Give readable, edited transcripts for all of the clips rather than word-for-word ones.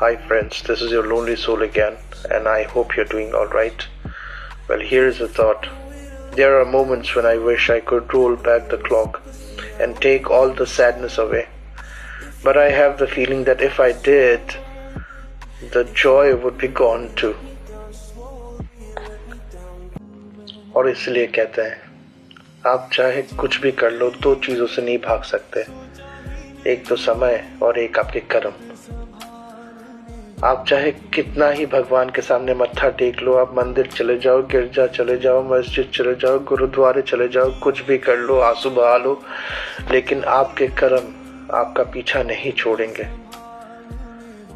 Hi friends, this is your lonely soul again, and I hope you're doing alright. Well, here's a thought. There are moments when I wish I could roll back the clock and take all the sadness away. But I have the feeling that if I did, the joy would be gone too. और इसलिए कहते हैं, आप चाहे कुछ भी कर लो, दो चीजों से नहीं भाग सकते। एक तो समय और एक आपके कर्म। आप चाहे कितना ही भगवान के सामने मत्था टेक लो, आप मंदिर चले जाओ, गिरजा चले जाओ, मस्जिद चले जाओ, गुरुद्वारे चले जाओ, कुछ भी कर लो, आंसू बहा लो, लेकिन आपके कर्म आपका पीछा नहीं छोड़ेंगे।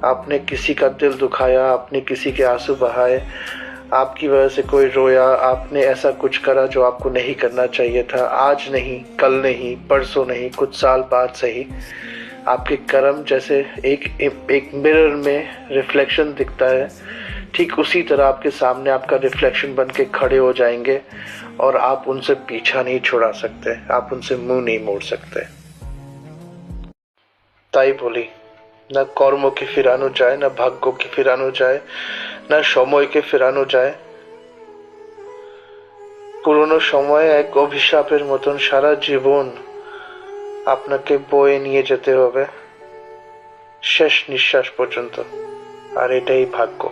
आपने किसी का दिल दुखाया, आपने किसी के आंसू बहाए, आपकी वजह से कोई रोया, आपने ऐसा कुछ करा जो आपको नहीं करना चाहिए था। आज नहीं, कल नहीं, परसों नहीं, कुछ साल बाद सही, आपके कर्म जैसे एक मिरर में रिफ्लेक्शन दिखता है, ठीक उसी तरह आपके सामने आपका रिफ्लेक्शन बन के खड़े हो जाएंगे और आप उनसे पीछा नहीं छुड़ा सकते, आप उनसे मुंह नहीं मोड़ सकते। তাই বলি, না কর্মকে ফেরানো যায়, না ভাগ্যকে ফেরানো যায়, না সময়কে ফেরানো যায়। পুরনো সময় এক অভিশাপের মতন সারা জীবন আপনাকে বয়ে নিয়ে যেতে হবে শেষ নিঃশ্বাস পর্যন্ত, আর এটাই ভাগ্য।